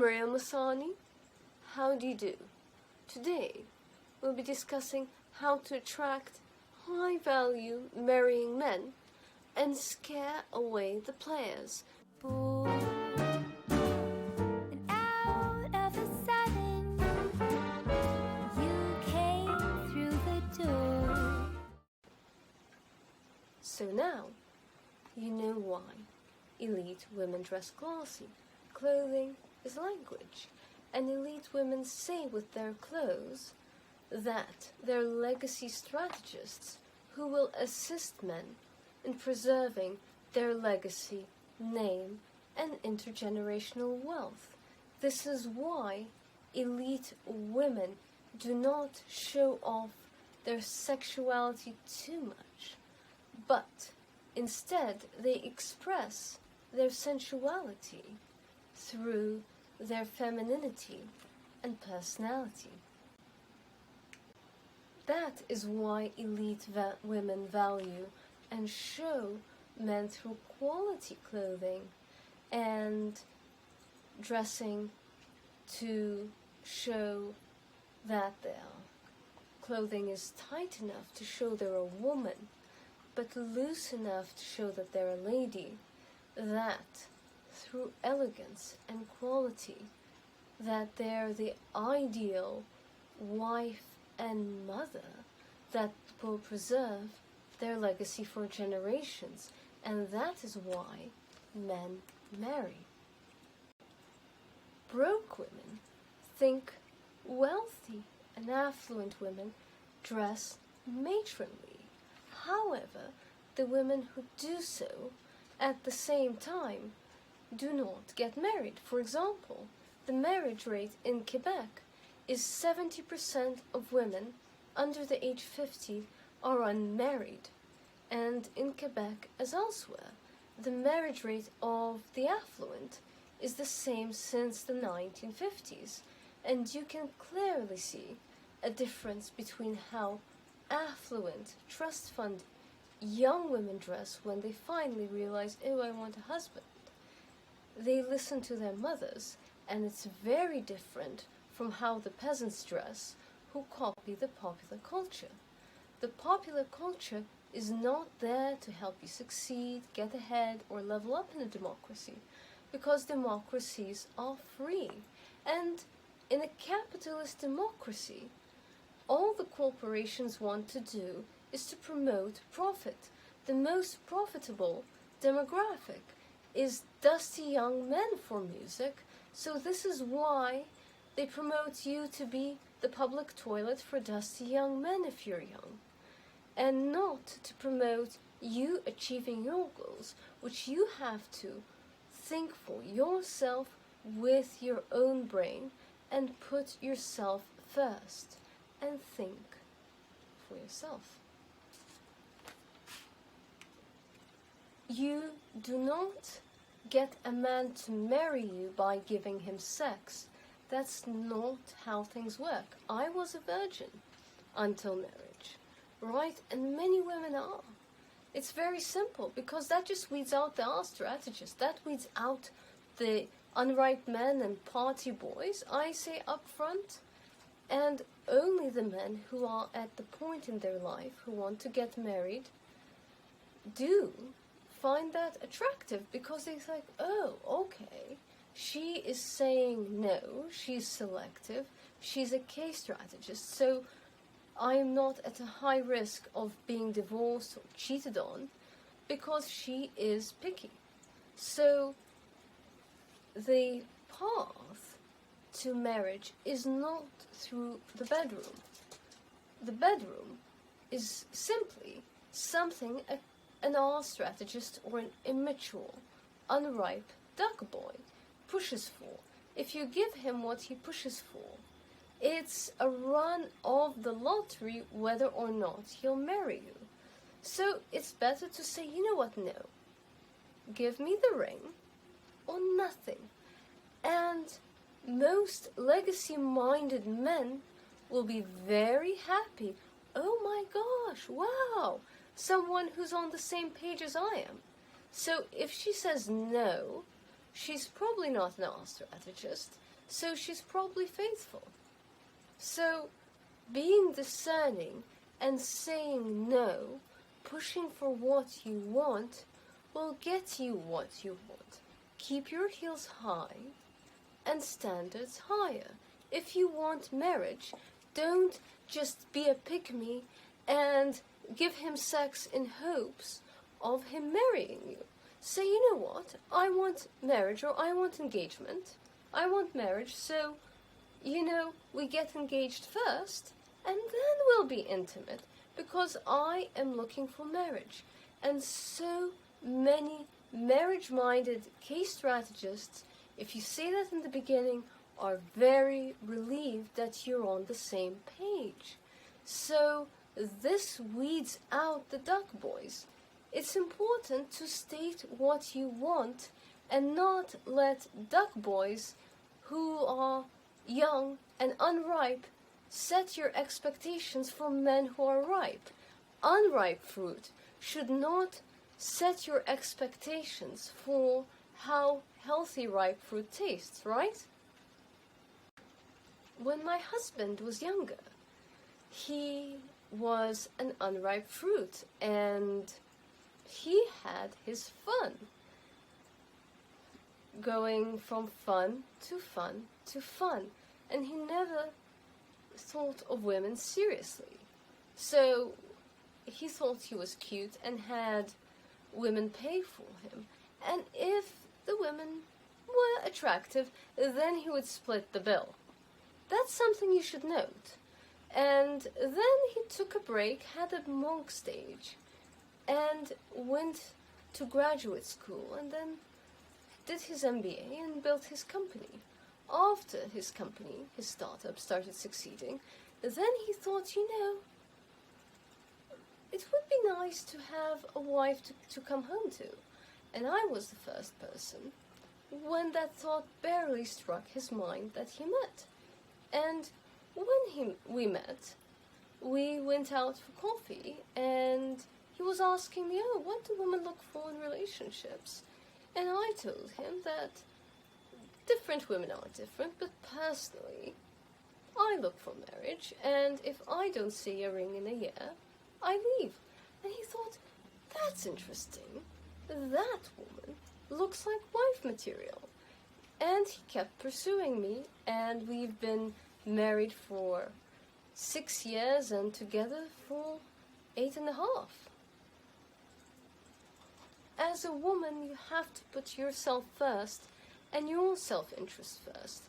Maria Masani. How do you do? Today, we'll be discussing how to attract high-value marrying men and scare away the players. And out of a sudden, you came through the door. So now, you know why elite women dress classy. Clothing is language, and elite women say with their clothes that they're legacy strategists who will assist men in preserving their legacy, name, and intergenerational wealth. This is why elite women do not show off their sexuality too much, but instead they express their sensuality through their femininity and personality. That is why elite women value and show men through quality clothing and dressing to show that their clothing is tight enough to show they're a woman, but loose enough to show that they're a lady, that through elegance and quality, that they're the ideal wife and mother that will preserve their legacy for generations, and that is why men marry. Broke women think wealthy and affluent women dress matronly. However, the women who do so at the same time do not get married. For example, the marriage rate in Quebec is 70% of women under the age 50 are unmarried. And in Quebec, as elsewhere, the marriage rate of the affluent is the same since the 1950s. And you can clearly see a difference between how affluent, trust fund young women dress when they finally realize, oh, I want a husband. They listen to their mothers, and it's very different from how the peasants dress who copy the popular culture. The popular culture is not there to help you succeed, get ahead, or level up in a democracy, because democracies are free. And in a capitalist democracy, all the corporations want to do is to promote profit. The most profitable demographic is dusty young men for music, so this is why they promote you to be the public toilet for dusty young men if you're young, and not to promote you achieving your goals, which you have to think for yourself with your own brain and put yourself first and think for yourself. You do not get a man to marry you by giving him sex. That's not how things work. I was a virgin until marriage, right? And many women are. It's very simple, because that just weeds out the strategists. That weeds out the unripe men and party boys, I say up front. And only the men who are at the point in their life who want to get married do find that attractive, because they think, oh, okay, she is saying no, she's selective, she's a case strategist, so I am not at a high risk of being divorced or cheated on, because she is picky. So the path to marriage is not through the bedroom. The bedroom is simply something an art strategist or an immature, unripe duck boy pushes for. If you give him what he pushes for, it's a run of the lottery whether or not he'll marry you. So it's better to say, you know what, no. Give me the ring or nothing. And most legacy-minded men will be very happy. Oh my gosh, wow, someone who's on the same page as I am. So if she says no, she's probably not an art strategist. so she's probably faithful. So, being discerning and saying no, pushing for what you want, will get you what you want. Keep your heels high and standards higher. If you want marriage, don't just be a pick-me and give him sex in hopes of him marrying you. Say, you know what, I want marriage, or I want engagement. I want marriage, so, we get engaged first, and then we'll be intimate, because I am looking for marriage. And so many marriage-minded case strategists, if you say that in the beginning, are very relieved that you're on the same page. So this weeds out the duck boys. It's important to state what you want and not let duck boys who are young and unripe set your expectations for men who are ripe. Unripe fruit should not set your expectations for how healthy ripe fruit tastes, right? When my husband was younger, he was an unripe fruit, and he had his fun. Going from fun to fun to fun. And he never thought of women seriously. So he thought he was cute and had women pay for him. And if the women were attractive, then he would split the bill. That's something you should note. And then he took a break, had a monk stage, and went to graduate school, and then did his MBA and built his company. After his company, his startup, started succeeding, then he thought, it would be nice to have a wife to come home to. And I was the first person when that thought barely struck his mind that he met. And when we met, we went out for coffee, and he was asking me, what do women look for in relationships? And I told him that different women are different, but personally, I look for marriage, and if I don't see a ring in a year, I leave. And he thought, that's interesting. That woman looks like wife material. And he kept pursuing me, and we've been married for 6 years and together for 8.5. As a woman, you have to put yourself first and your self-interest first.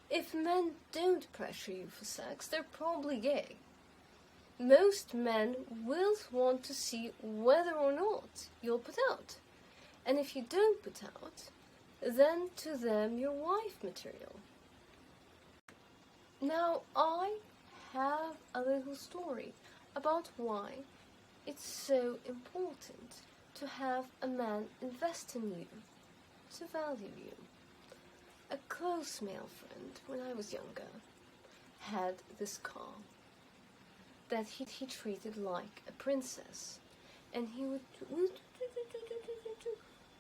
If men don't pressure you for sex, they're probably gay. Most men will want to see whether or not you'll put out. And if you don't put out, then to them you're wife material. Now, I have a little story about why it's so important to have a man invest in you, to value you. A close male friend, when I was younger, had this car that he treated like a princess, and he would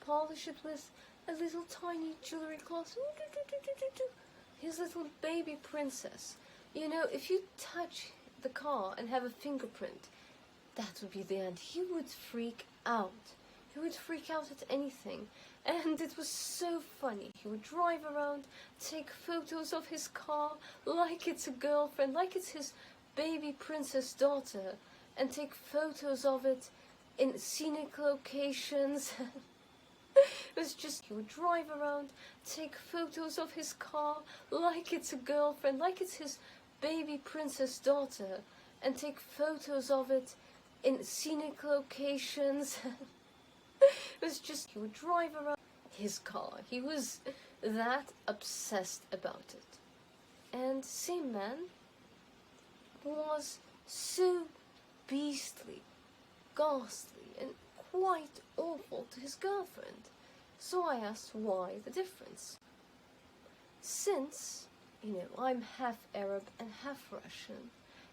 polish it with a little tiny jewelry cloth, his little baby princess. If you touch the car and have a fingerprint, that would be the end. He would freak out. He would freak out at anything. And it was so funny. He would drive around, take photos of his car like it's a girlfriend, like it's his baby princess daughter, and take photos of it in scenic locations. It was just, he would drive around, take photos of his car like it's a girlfriend, like it's his baby princess daughter, and take photos of it in scenic locations. It was just, he would drive around his car. He was that obsessed about it. And same man was so beastly, ghastly, and quite awful to his girlfriend. So I asked why the difference. Since, I'm half Arab and half Russian,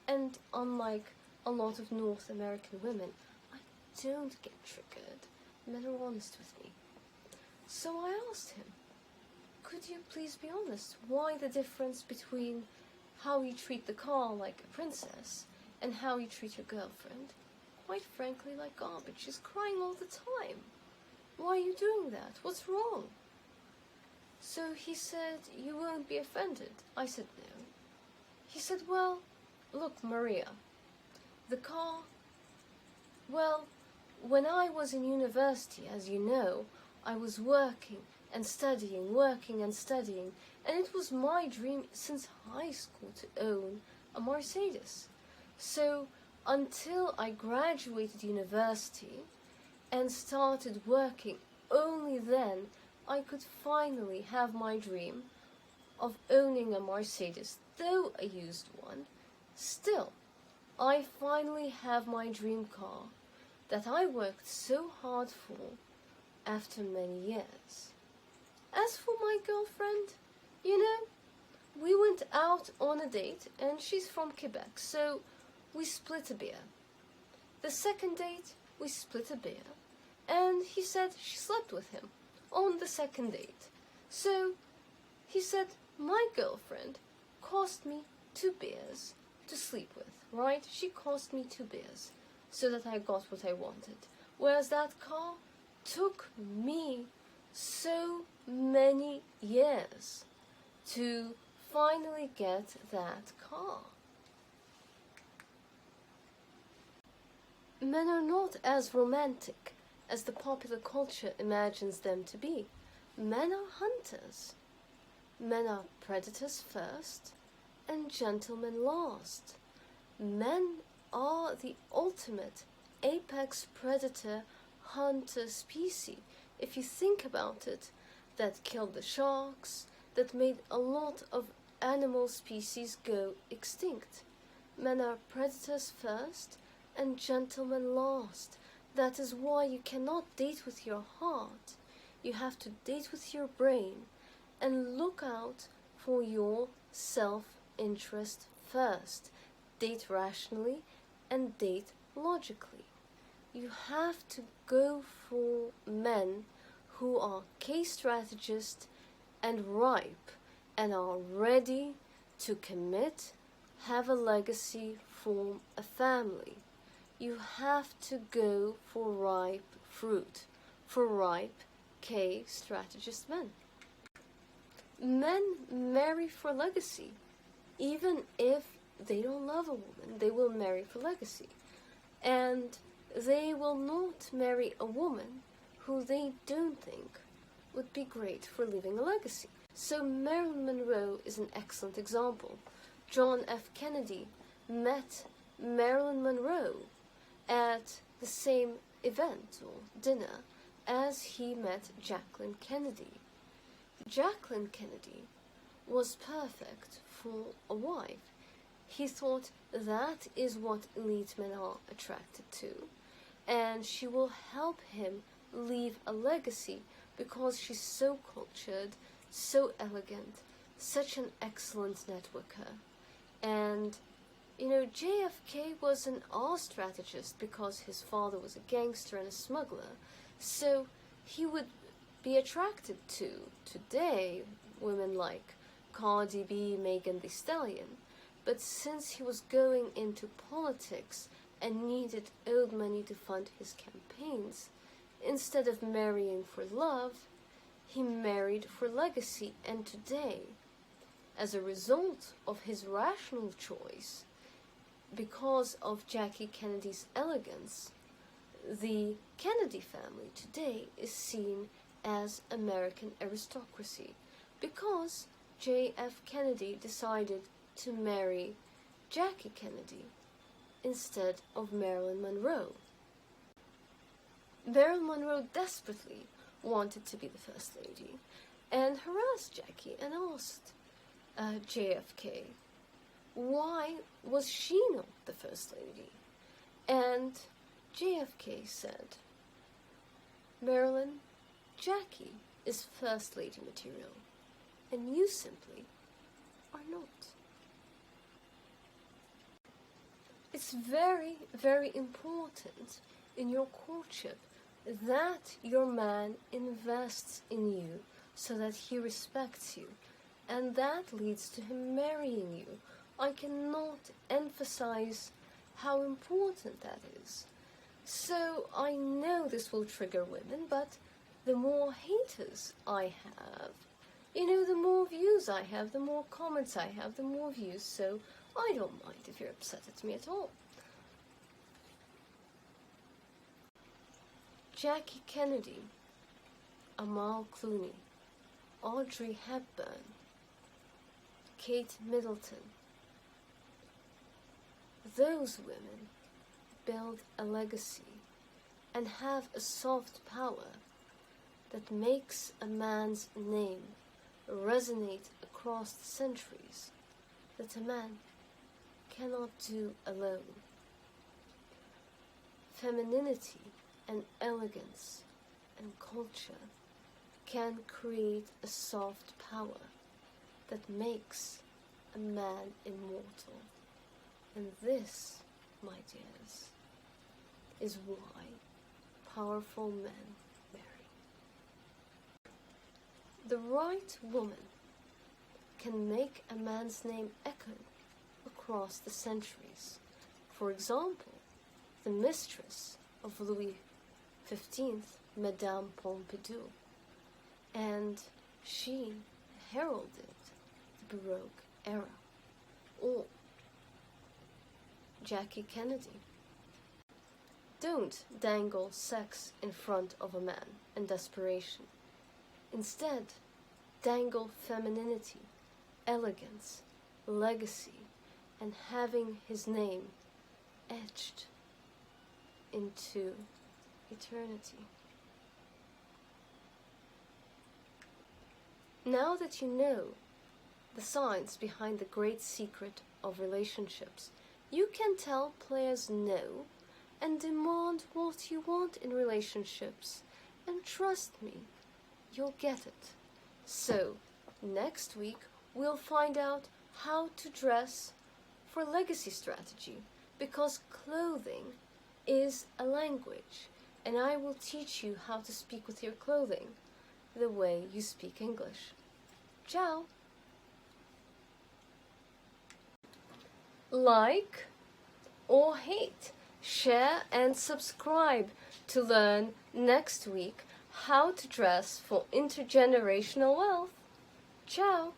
and unlike a lot of North American women, I don't get triggered. Men are honest with me. So I asked him, could you please be honest? Why the difference between how you treat the car like a princess and how you treat your girlfriend? Quite frankly, like garbage. She's crying all the time. Why are you doing that? What's wrong? So he said, you won't be offended. I said, no. He said, well, look, Maria, the car, well, when I was in university, as you know, I was working and studying, and it was my dream since high school to own a Mercedes. So until I graduated university and started working, only then I could finally have my dream of owning a Mercedes, though a used one. Still, I finally have my dream car that I worked so hard for after many years. As for my girlfriend, you know, we went out on a date and she's from Quebec, so we split a beer. The second date, we split a beer, and he said she slept with him on the second date. So he said, my girlfriend cost me 2 beers to sleep with, right? She cost me 2 beers so that I got what I wanted. Whereas that car took me so many years to finally get that car. Men are not as romantic as the popular culture imagines them to be. Men are hunters. Men are predators first and gentlemen last. Men are the ultimate apex predator hunter species, if you think about it, that killed the sharks, that made a lot of animal species go extinct. Men are predators first and gentlemen last. That is why you cannot date with your heart. You have to date with your brain and look out for your self-interest first. Date rationally and date logically. You have to go for men who are case strategists and ripe and are ready to commit, have a legacy, form a family. You have to go for ripe fruit, for ripe K strategist men. Men marry for legacy. Even if they don't love a woman, they will marry for legacy. And they will not marry a woman who they don't think would be great for leaving a legacy. So Marilyn Monroe is an excellent example. John F. Kennedy met Marilyn Monroe at the same event or dinner as he met Jacqueline Kennedy. Jacqueline Kennedy was perfect for a wife. He thought that is what elite men are attracted to, and she will help him leave a legacy because she's so cultured, so elegant, such an excellent networker. And you know, JFK was an art strategist because his father was a gangster and a smuggler, so he would be attracted to, today, women like Cardi B, Megan Thee Stallion. But since he was going into politics and needed old money to fund his campaigns, instead of marrying for love, he married for legacy. And today, as a result of his rational choice, because of Jackie Kennedy's elegance, the Kennedy family today is seen as American aristocracy because J.F. Kennedy decided to marry Jackie Kennedy instead of Marilyn Monroe. Marilyn Monroe desperately wanted to be the First Lady and harassed Jackie and asked JFK, why was she not the First Lady? And JFK said, Marilyn, Jackie is First Lady material, and you simply are not. It's very, very important in your courtship that your man invests in you so that he respects you, and that leads to him marrying you. I cannot emphasize how important that is. So I know this will trigger women, but the more haters I have, the more views I have, the more comments I have, the more views, so I don't mind if you're upset at me at all. Jackie Kennedy, Amal Clooney, Audrey Hepburn, Kate Middleton. Those women build a legacy and have a soft power that makes a man's name resonate across the centuries that a man cannot do alone. Femininity and elegance and culture can create a soft power that makes a man immortal. And this, my dears, is why powerful men marry. The right woman can make a man's name echo across the centuries. For example, the mistress of Louis XV, Madame Pompadour, and she heralded the Baroque era. Or Jackie Kennedy. Don't dangle sex in front of a man and desperation. Instead, dangle femininity, elegance, legacy, and having his name etched into eternity. Now that you know the science behind the great secret of relationships, you can tell players no and demand what you want in relationships. And trust me, you'll get it. So, next week we'll find out how to dress for legacy strategy, because clothing is a language, and I will teach you how to speak with your clothing the way you speak English. Ciao! Like or hate, share and subscribe to learn next week how to dress for intergenerational wealth. Ciao!